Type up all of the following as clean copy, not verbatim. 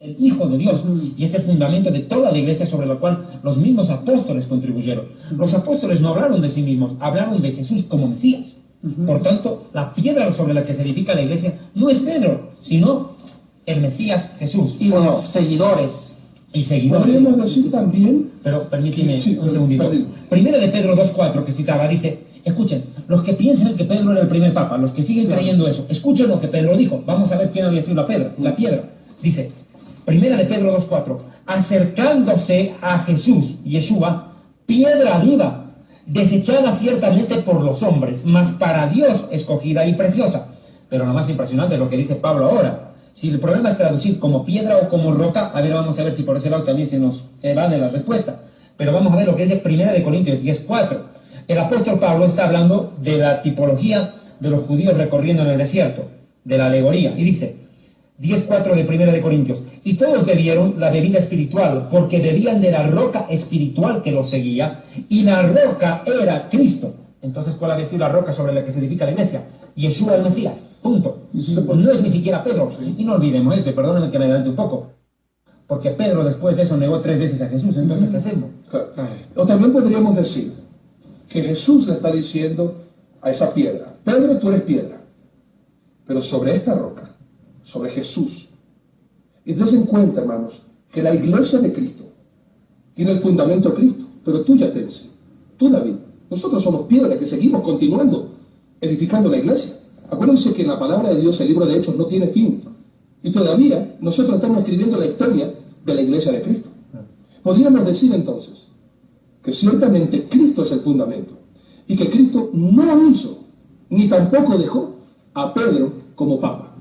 el Hijo de Dios, y es el fundamento de toda la iglesia sobre la cual los mismos apóstoles contribuyeron. Los apóstoles no hablaron de sí mismos, hablaron de Jesús como Mesías. Por tanto, la piedra sobre la que se edifica la iglesia no es Pedro, sino el Mesías Jesús. Y los seguidores. Y seguidores. Podríamos decir también... Pero permíteme Sí, un segundito. perdón. Primera de Pedro 2.4 que citaba, dice, escuchen, los que piensan que Pedro era el primer papa, los que siguen creyendo eso, escuchen lo que Pedro dijo. Vamos a ver quién había sido la piedra. Dice, Primera de Pedro 2.4, acercándose a Jesús, Yeshua, piedra viva, desechada ciertamente por los hombres, mas para Dios escogida y preciosa. Pero lo más impresionante es lo que dice Pablo ahora. Si el problema es traducir como piedra o como roca, a ver, vamos a ver si por ese lado también se nos evade la respuesta. Pero vamos a ver lo que dice 1 Corintios 10.4. El apóstol Pablo está hablando de la tipología de los judíos recorriendo en el desierto, de la alegoría, y dice 10.4 de 1 Corintios, y todos bebieron la bebida espiritual, porque bebían de la roca espiritual que los seguía, y la roca era Cristo. Entonces, ¿cuál había sido la roca sobre la que se edifica la iglesia? Yeshua el Mesías, punto. No es ni siquiera Pedro. Y no olvidemos esto, y perdónenme que me adelante un poco, porque Pedro después de eso negó 3 veces a Jesús. Entonces, ¿qué hacemos? Claro. O también podríamos decir que Jesús le está diciendo a esa piedra, Pedro, tú eres piedra, pero sobre esta roca, sobre Jesús. Y entonces en cuenta, hermanos, que la iglesia de Cristo tiene el fundamento de Cristo, pero tú, Yatense, tú, David, nosotros somos piedras que seguimos continuando edificando la iglesia. Acuérdense que en la palabra de Dios el libro de Hechos no tiene fin, y todavía nosotros estamos escribiendo la historia de la iglesia de Cristo. Podríamos decir entonces que ciertamente Cristo es el fundamento, y que Cristo no hizo, ni tampoco dejó a Pedro como papa.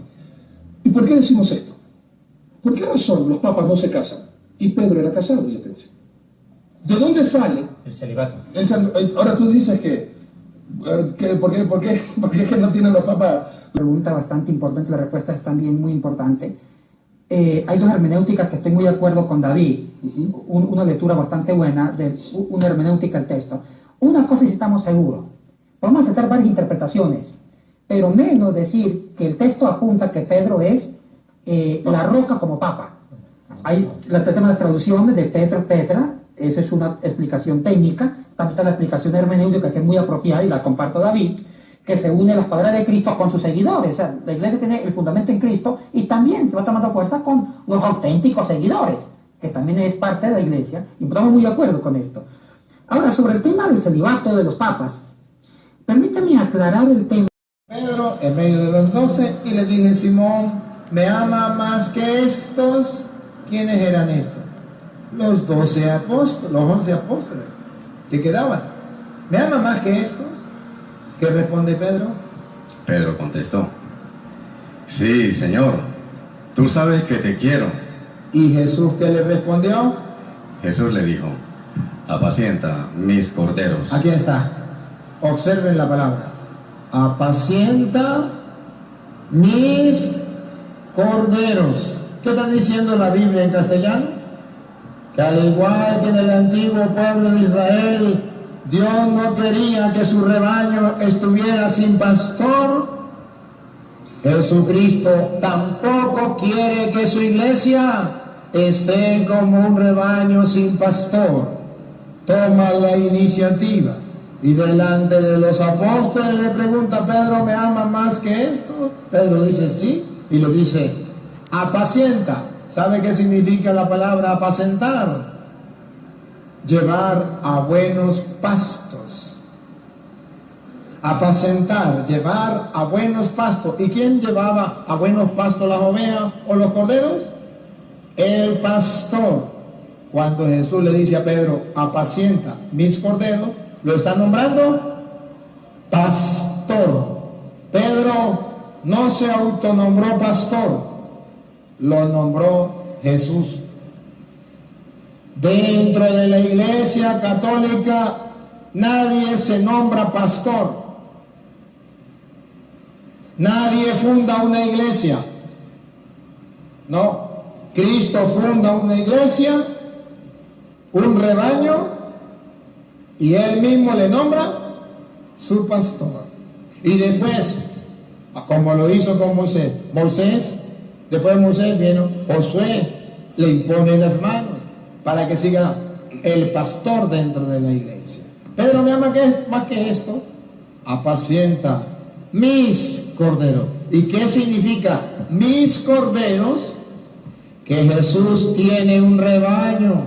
¿Y por qué decimos esto? ¿Por qué razón los papas no se casan? Y Pedro era casado, fíjense. ¿De dónde sale? El celibato. Ahora tú dices ¿por qué es que no tienen los papas? Pregunta bastante importante, la respuesta es también muy importante. Hay dos hermenéuticas que estoy muy de acuerdo con David. Una lectura bastante buena, de una hermenéutica del texto. Una cosa sí estamos seguros. Podemos aceptar varias interpretaciones, pero menos decir que el texto apunta que Pedro es la roca como papa. Hay el tema de las traducciones de Petro, Petra, esa es una explicación técnica. También está la explicación hermenéutica que es muy apropiada y la comparto David, que se une las palabras de Cristo con sus seguidores. O sea, la iglesia tiene el fundamento en Cristo y también se va tomando fuerza con los auténticos seguidores, que también es parte de la iglesia, y estamos muy de acuerdo con esto. Ahora, sobre el tema del celibato de los papas, permítame aclarar el tema. Pedro en medio de los 12 y le dije, Simón, ¿me ama más que estos? ¿Quiénes eran estos? Los 12 apóstoles, los 11 apóstoles que quedaban. ¿Me ama más que estos? ¿Qué responde Pedro? Pedro contestó, sí, Señor, tú sabes que te quiero. ¿Y Jesús qué le respondió? Jesús le dijo, apacienta mis corderos. Aquí está, observen la palabra. Apacienta mis corderos. ¿Qué está diciendo la Biblia en castellano? Que al igual que en el antiguo pueblo de Israel, Dios no quería que su rebaño estuviera sin pastor. Jesucristo tampoco quiere que su iglesia esté como un rebaño sin pastor. Toma la iniciativa y delante de los apóstoles le pregunta a Pedro, ¿me ama más que esto? Pedro dice sí y le dice, apacienta. ¿Sabe qué significa la palabra apacentar? Llevar a buenos pastos. Apacentar, llevar a buenos pastos. ¿Y quién llevaba a buenos pastos las ovejas o los corderos? El pastor. Cuando Jesús le dice a Pedro, apacienta mis corderos, lo está nombrando pastor. Pedro no se autonombró pastor, lo nombró Jesús. Dentro de la iglesia católica nadie se nombra pastor. Nadie funda una iglesia. No, Cristo funda una iglesia, un rebaño, y él mismo le nombra su pastor. Y después, como lo hizo con Moisés, después de Moisés vino Josué, le impone las manos para que siga el pastor dentro de la iglesia. Pedro me ama más que esto, apacienta mis corderos. ¿Y qué significa mis corderos? Que Jesús tiene un rebaño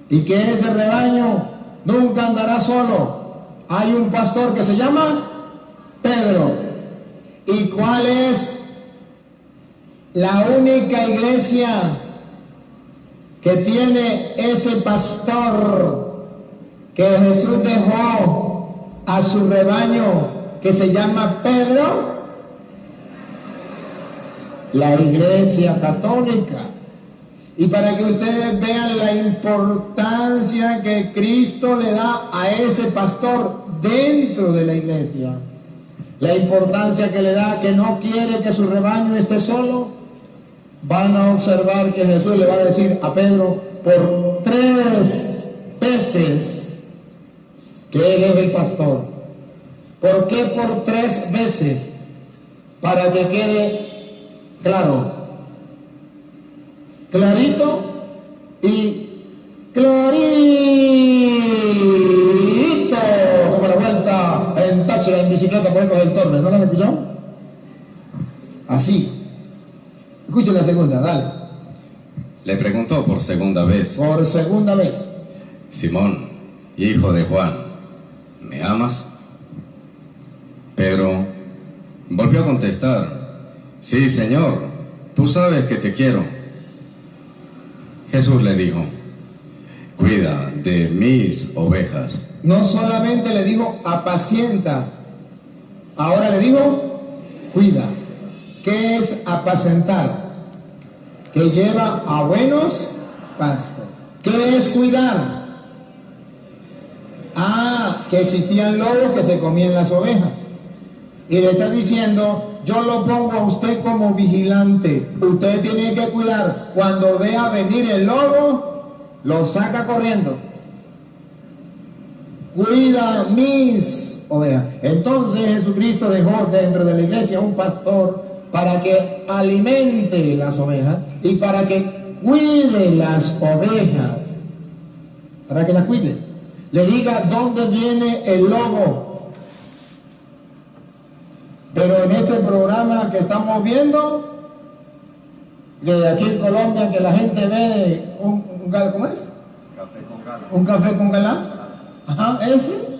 y que ese rebaño nunca andará solo. Hay un pastor que se llama Pedro. ¿Y cuál es la única iglesia que tiene ese pastor que Jesús dejó a su rebaño, que se llama Pedro? La iglesia católica. Y para que ustedes vean la importancia que Cristo le da a ese pastor dentro de la iglesia, la importancia que le da, que no quiere que su rebaño esté solo, van a observar que Jesús le va a decir a Pedro por 3 veces que él es el pastor. ¿Por qué por 3 veces? Para que quede claro, clarito y clarito, como la vuelta en Táchira en bicicleta por el Tormes. ¿No la han escuchado? Así. Escuchen la segunda, dale. Le preguntó por segunda vez: Por segunda vez. Simón, hijo de Juan, ¿me amas? Pedro volvió a contestar: sí, Señor, tú sabes que te quiero. Jesús le dijo: cuida de mis ovejas. No solamente le digo apacienta, ahora le digo cuida. ¿Qué es apacentar? Que lleva a buenos pastos. ¿Qué es cuidar? Que existían lobos que se comían las ovejas. Y le está diciendo: yo lo pongo a usted como vigilante. Usted tiene que cuidar. Cuando vea venir el lobo, lo saca corriendo. Cuida mis ovejas. Entonces Jesucristo dejó dentro de la iglesia un pastor para que alimente las ovejas y para que cuide las ovejas. Para que las cuide. Le diga dónde viene el lobo. Pero en este programa que estamos viendo, de aquí en Colombia, que la gente ve ¿cómo es? Café con gala. Un café con galán. Ajá, ese.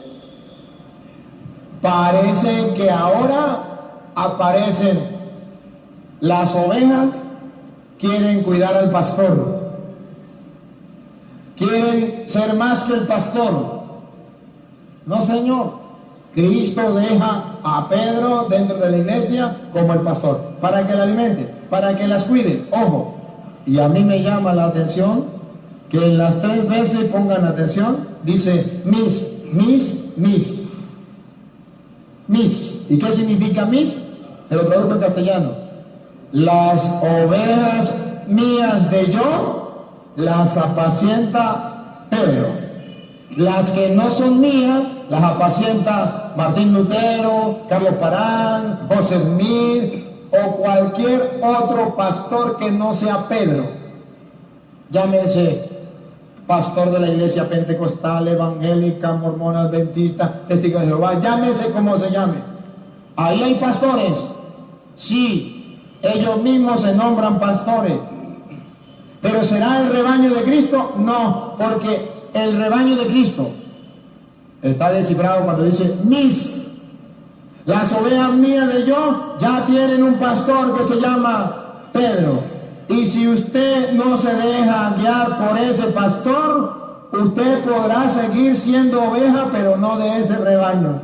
Parece que ahora aparecen las ovejas, quieren cuidar al pastor. Quieren ser más que el pastor. No, señor. Cristo deja a Pedro dentro de la iglesia como el pastor, para que la alimente, para que las cuide. Ojo, y a mí me llama la atención que en las 3 veces, pongan atención, dice mis. ¿Y qué significa mis? Se lo traduzco en castellano. Las ovejas mías de yo las apacienta Pedro. Las que no son mías las apacienta Martín Lutero, Carlos Parán, José Smith o cualquier otro pastor que no sea Pedro. Llámese pastor de la iglesia pentecostal, evangélica, mormona, adventista, testigo de Jehová, llámese como se llame. Ahí hay pastores, sí, ellos mismos se nombran pastores. ¿Pero será el rebaño de Cristo? No, porque el rebaño de Cristo está descifrado cuando dice mis. Las ovejas mías de yo ya tienen un pastor que se llama Pedro. Y si usted no se deja guiar por ese pastor, usted podrá seguir siendo oveja, pero no de ese rebaño.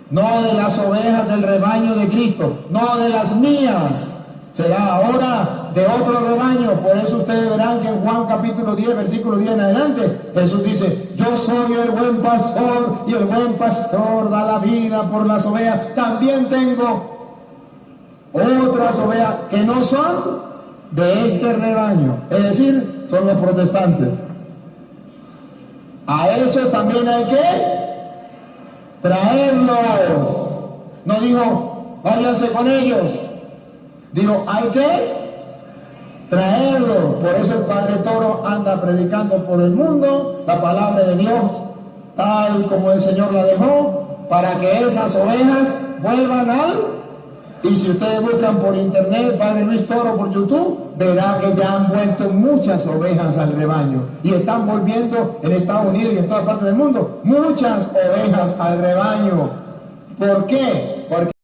No de las ovejas del rebaño de Cristo, no de las mías. Será ahora de otro rebaño. Por eso ustedes verán que en Juan capítulo 10, versículo 10 en adelante, Jesús dice: yo soy el buen pastor y el buen pastor da la vida por las ovejas. También tengo otras ovejas que no son de este rebaño, es decir, son los protestantes. A esos también hay que traerlos. No digo váyanse con ellos, digo hay que traerlos. semana predicando por el mundo la palabra de Dios, tal como el Señor la dejó, para que esas ovejas vuelvan al... Y si ustedes buscan por internet Padre Luis Toro por YouTube, verán que ya han vuelto muchas ovejas al rebaño. Y están volviendo en Estados Unidos y en todas partes del mundo muchas ovejas al rebaño. ¿Por qué? Porque